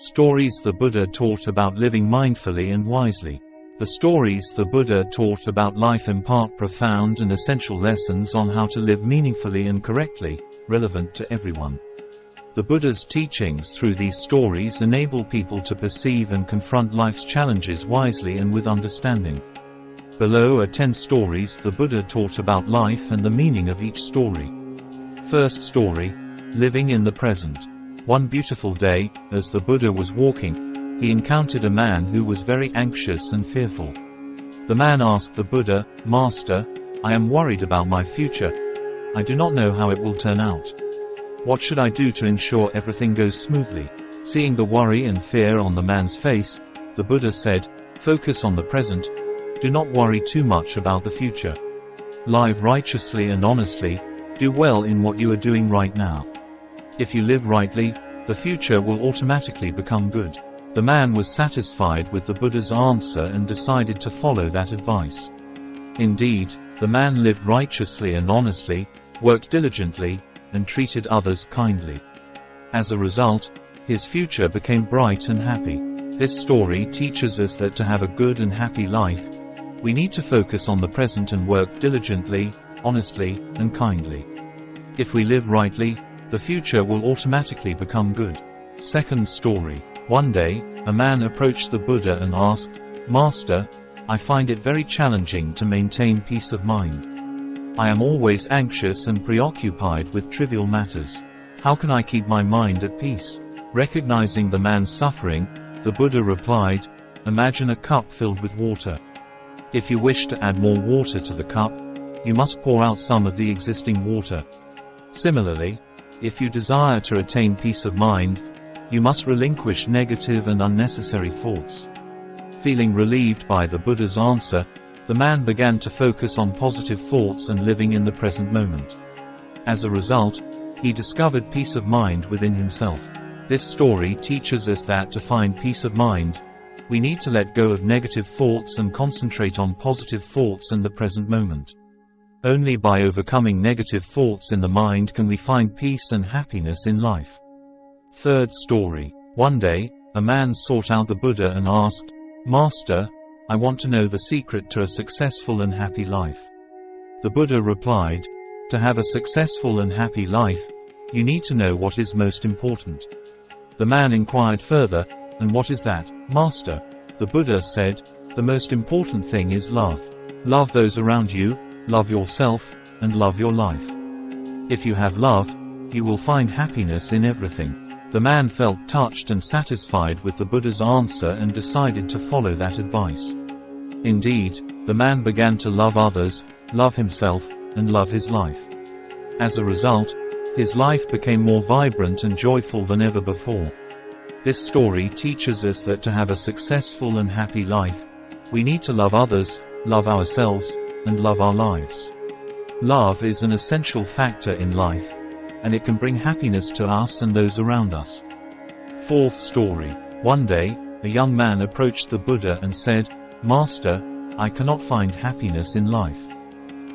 Stories the Buddha taught about living mindfully and wisely. The stories the Buddha taught about life impart profound and essential lessons on how to live meaningfully and correctly, relevant to everyone. The Buddha's teachings through these stories enable people to perceive and confront life's challenges wisely and with understanding. Below are 10 stories the Buddha taught about life and the meaning of each story. First story: living in the present. One beautiful day, as the Buddha was walking, he encountered a man who was very anxious and fearful. The man asked the Buddha, "Master, I am worried about my future. I do not know how it will turn out. What should I do to ensure everything goes smoothly?" Seeing the worry and fear on the man's face, the Buddha said, "Focus on the present. Do not worry too much about the future. Live righteously and honestly. Do well in what you are doing right now. If you live rightly, the future will automatically become good." The man was satisfied with the Buddha's answer and decided to follow that advice. Indeed, the man lived righteously and honestly, worked diligently, and treated others kindly. As a result, his future became bright and happy. This story teaches us that to have a good and happy life, we need to focus on the present and work diligently, honestly, and kindly. If we live rightly, the future will automatically become good. Second story: one day, a man approached the Buddha and asked, "Master, I find it very challenging to maintain peace of mind. I am always anxious and preoccupied with trivial matters. How can I keep my mind at peace?" Recognizing the man's suffering, the Buddha replied, "Imagine a cup filled with water. If you wish to add more water to the cup, you must pour out some of the existing water. Similarly, if you desire to attain peace of mind, you must relinquish negative and unnecessary thoughts." Feeling relieved by the Buddha's answer, the man began to focus on positive thoughts and living in the present moment. As a result, he discovered peace of mind within himself. This story teaches us that to find peace of mind, we need to let go of negative thoughts and concentrate on positive thoughts in the present moment. Only by overcoming negative thoughts in the mind can we find peace and happiness in life. Third story: one day, a man sought out the Buddha and asked, "Master, I want to know the secret to a successful and happy life." The Buddha replied, "To have a successful and happy life, you need to know what is most important." The man inquired further, "And what is that, Master?" The Buddha said, "The most important thing is love. Love those around you, love yourself, and love your life. If you have love, you will find happiness in everything." The man felt touched and satisfied with the Buddha's answer and decided to follow that advice. Indeed, the man began to love others, love himself, and love his life. As a result, his life became more vibrant and joyful than ever before. This story teaches us that to have a successful and happy life, we need to love others, love ourselves, and love our lives. Love is an essential factor in life, and it can bring happiness to us and those around us. Fourth story: one day, a young man approached the Buddha and said, "Master, I cannot find happiness in life.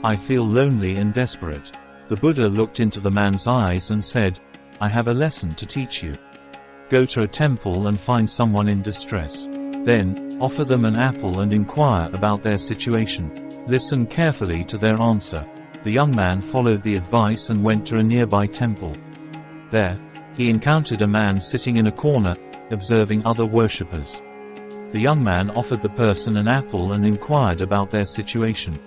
I feel lonely and desperate." The Buddha looked into the man's eyes and said, "I have a lesson to teach you. Go to a temple and find someone in distress. Then, offer them an apple and inquire about their situation. Listen carefully to their answer." The young man followed the advice and went to a nearby temple. There, he encountered a man sitting in a corner, observing other worshippers. The young man offered the person an apple and inquired about their situation.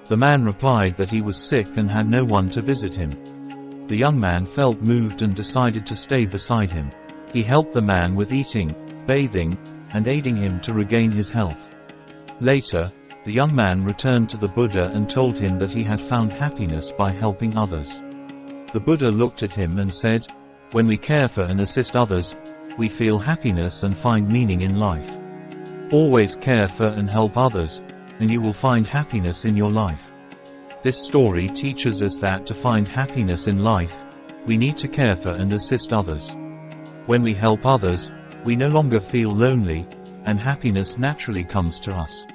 The man replied that he was sick and had no one to visit him. The young man felt moved and decided to stay beside him. He helped the man with eating, bathing, and aiding him to regain his health. Later, the young man returned to the Buddha and told him that he had found happiness by helping others. The Buddha looked at him and said, "When we care for and assist others, we feel happiness and find meaning in life. Always care for and help others, and you will find happiness in your life." This story teaches us that to find happiness in life, we need to care for and assist others. When we help others, we no longer feel lonely, and happiness naturally comes to us.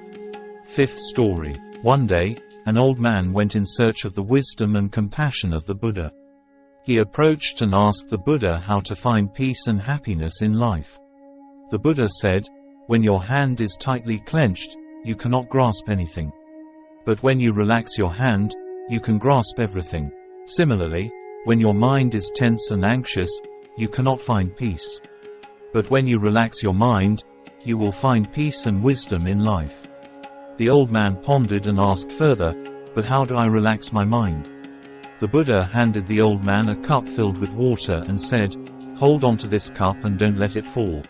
Fifth story: one day, an old man went in search of the wisdom and compassion of the Buddha. He approached and asked the Buddha how to find peace and happiness in life. The Buddha said, "When your hand is tightly clenched, you cannot grasp anything. But when you relax your hand, you can grasp everything. Similarly, when your mind is tense and anxious, you cannot find peace. But when you relax your mind, you will find peace and wisdom in life." The old man pondered and asked further, "But how do I relax my mind?" The Buddha handed the old man a cup filled with water and said, "Hold on to this cup and don't let it fall.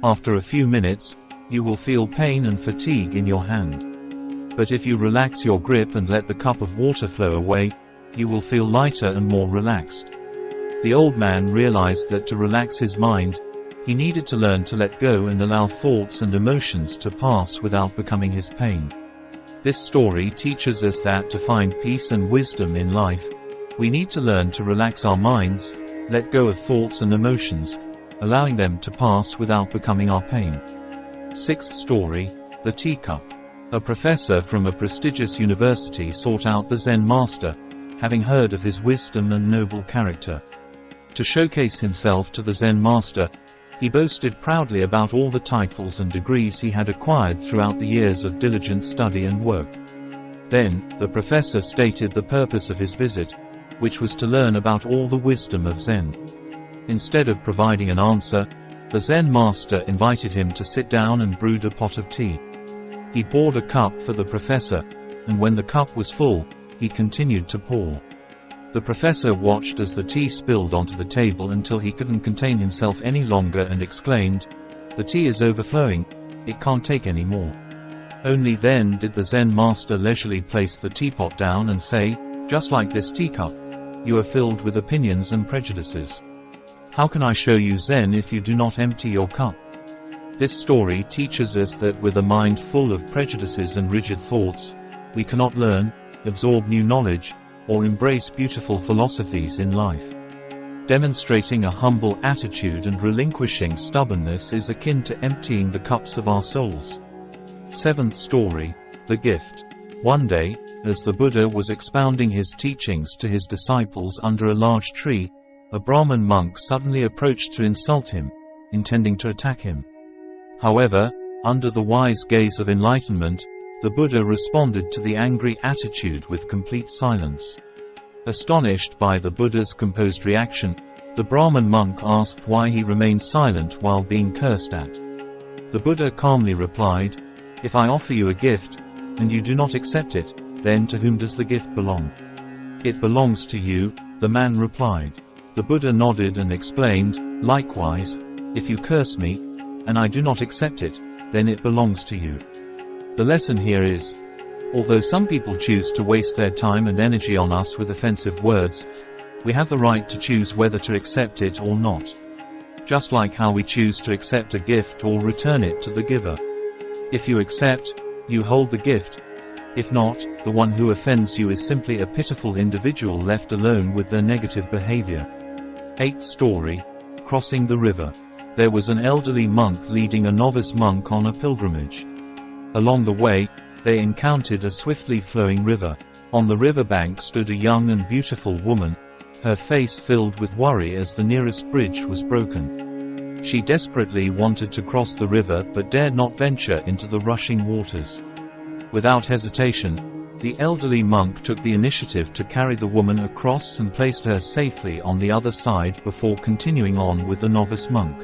After a few minutes, you will feel pain and fatigue in your hand. But if you relax your grip and let the cup of water flow away, you will feel lighter and more relaxed." The old man realized that to relax his mind, he needed to learn to let go and allow thoughts and emotions to pass without becoming his pain. This story teaches us that to find peace and wisdom in life, we need to learn to relax our minds, let go of thoughts and emotions, allowing them to pass without becoming our pain. Sixth story, the teacup. A professor from a prestigious university sought out the Zen master, having heard of his wisdom and noble character. To showcase himself to the Zen master, he boasted proudly about all the titles and degrees he had acquired throughout the years of diligent study and work. Then, the professor stated the purpose of his visit, which was to learn about all the wisdom of Zen. Instead of providing an answer, the Zen master invited him to sit down and brewed a pot of tea. He poured a cup for the professor, and when the cup was full, he continued to pour. The professor watched as the tea spilled onto the table until he couldn't contain himself any longer and exclaimed, "The tea is overflowing, it can't take any more." Only then did the Zen master leisurely place the teapot down and say, "Just like this teacup, you are filled with opinions and prejudices. How can I show you Zen if you do not empty your cup?" This story teaches us that with a mind full of prejudices and rigid thoughts, we cannot learn, absorb new knowledge, or embrace beautiful philosophies in life. Demonstrating a humble attitude and relinquishing stubbornness is akin to emptying the cups of our souls. Seventh story, the gift. One day, as the Buddha was expounding his teachings to his disciples under a large tree, a Brahmin monk suddenly approached to insult him, intending to attack him. However, under the wise gaze of enlightenment, the Buddha responded to the angry attitude with complete silence. Astonished by the Buddha's composed reaction, the Brahmin monk asked why he remained silent while being cursed at. The Buddha calmly replied, "If I offer you a gift, and you do not accept it, then to whom does the gift belong?" "It belongs to you," the man replied. The Buddha nodded and explained, "Likewise, if you curse me, and I do not accept it, then it belongs to you." The lesson here is, although some people choose to waste their time and energy on us with offensive words, we have the right to choose whether to accept it or not. Just like how we choose to accept a gift or return it to the giver. If you accept, you hold the gift. If not, the one who offends you is simply a pitiful individual left alone with their negative behavior. Eighth story, crossing the river. There was an elderly monk leading a novice monk on a pilgrimage. Along the way, they encountered a swiftly flowing river. On the riverbank stood a young and beautiful woman, her face filled with worry as the nearest bridge was broken. She desperately wanted to cross the river but dared not venture into the rushing waters. Without hesitation, the elderly monk took the initiative to carry the woman across and placed her safely on the other side before continuing on with the novice monk.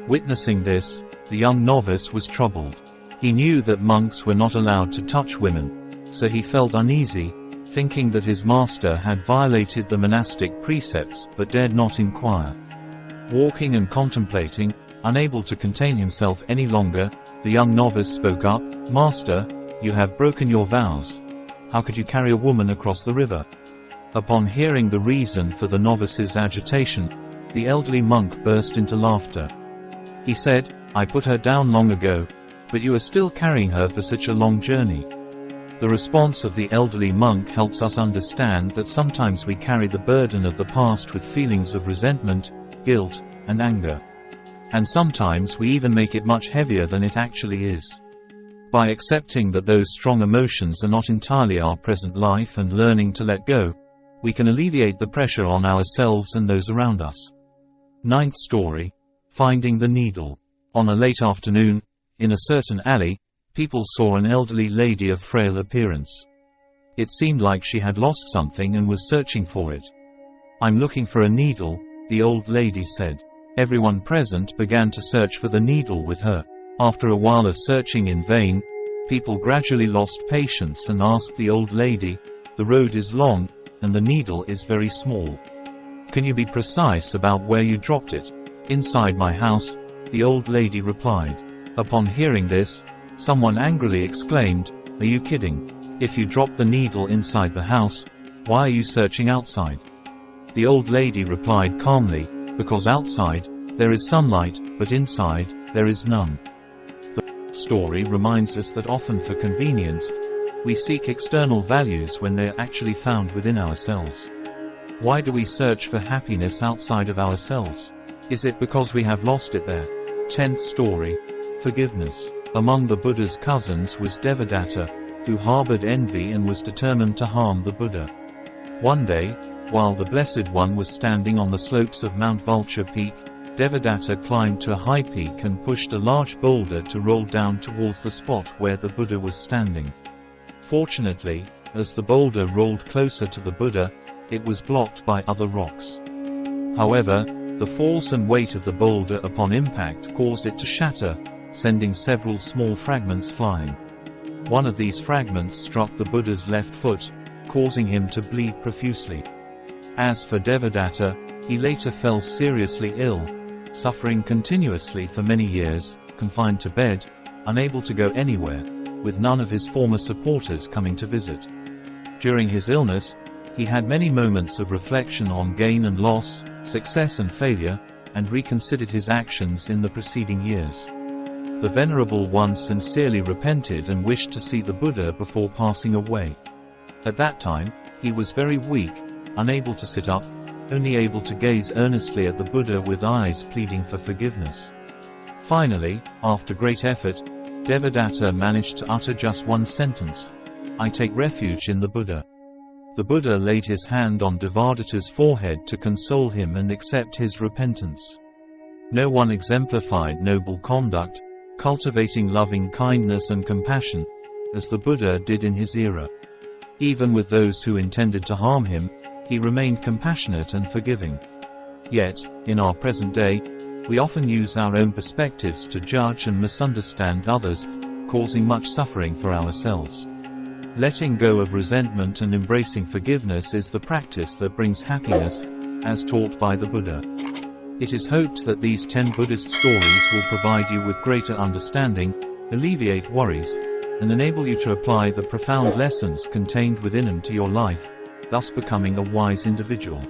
Witnessing this, the young novice was troubled. He knew that monks were not allowed to touch women, so he felt uneasy, thinking that his master had violated the monastic precepts but dared not inquire. Walking and contemplating, unable to contain himself any longer, the young novice spoke up, "Master, you have broken your vows. How could you carry a woman across the river?" Upon hearing the reason for the novice's agitation, the elderly monk burst into laughter. He said, "I put her down long ago, but you are still carrying her for such a long journey." The response of the elderly monk helps us understand that sometimes we carry the burden of the past with feelings of resentment, guilt, and anger. And sometimes we even make it much heavier than it actually is. By accepting that those strong emotions are not entirely our present life and learning to let go, we can alleviate the pressure on ourselves and those around us. Ninth story, finding the needle. On a late afternoon, in a certain alley, people saw an elderly lady of frail appearance. It seemed like she had lost something and was searching for it. "I'm looking for a needle," the old lady said. Everyone present began to search for the needle with her. After a while of searching in vain, people gradually lost patience and asked the old lady, "The road is long, and the needle is very small. Can you be precise about where you dropped it?" "Inside my house," the old lady replied. Upon hearing this, someone angrily exclaimed, "Are you kidding? If you dropped the needle inside the house, why are you searching outside?" The old lady replied calmly, "Because outside, there is sunlight, but inside, there is none." The story reminds us that often for convenience, we seek external values when they are actually found within ourselves. Why do we search for happiness outside of ourselves? Is it because we have lost it there? 10th story. Forgiveness. Among the Buddha's cousins was Devadatta, who harbored envy and was determined to harm the Buddha. One day, while the Blessed One was standing on the slopes of Mount Vulture Peak, Devadatta climbed to a high peak and pushed a large boulder to roll down towards the spot where the Buddha was standing. Fortunately, as the boulder rolled closer to the Buddha, it was blocked by other rocks. However, the force and weight of the boulder upon impact caused it to shatter, sending several small fragments flying. One of these fragments struck the Buddha's left foot, causing him to bleed profusely. As for Devadatta, he later fell seriously ill, suffering continuously for many years, confined to bed, unable to go anywhere, with none of his former supporters coming to visit. During his illness, he had many moments of reflection on gain and loss, success and failure, and reconsidered his actions in the preceding years. The Venerable One sincerely repented and wished to see the Buddha before passing away. At that time, he was very weak, unable to sit up, only able to gaze earnestly at the Buddha with eyes pleading for forgiveness. Finally, after great effort, Devadatta managed to utter just one sentence: "I take refuge in the Buddha." The Buddha laid his hand on Devadatta's forehead to console him and accept his repentance. No one exemplified noble conduct, cultivating loving kindness and compassion, as the Buddha did in his era. Even with those who intended to harm him, he remained compassionate and forgiving. Yet, in our present day, we often use our own perspectives to judge and misunderstand others, causing much suffering for ourselves. Letting go of resentment and embracing forgiveness is the practice that brings happiness, as taught by the Buddha. It is hoped that these 10 Buddhist stories will provide you with greater understanding, alleviate worries, and enable you to apply the profound lessons contained within them to your life, thus becoming a wise individual.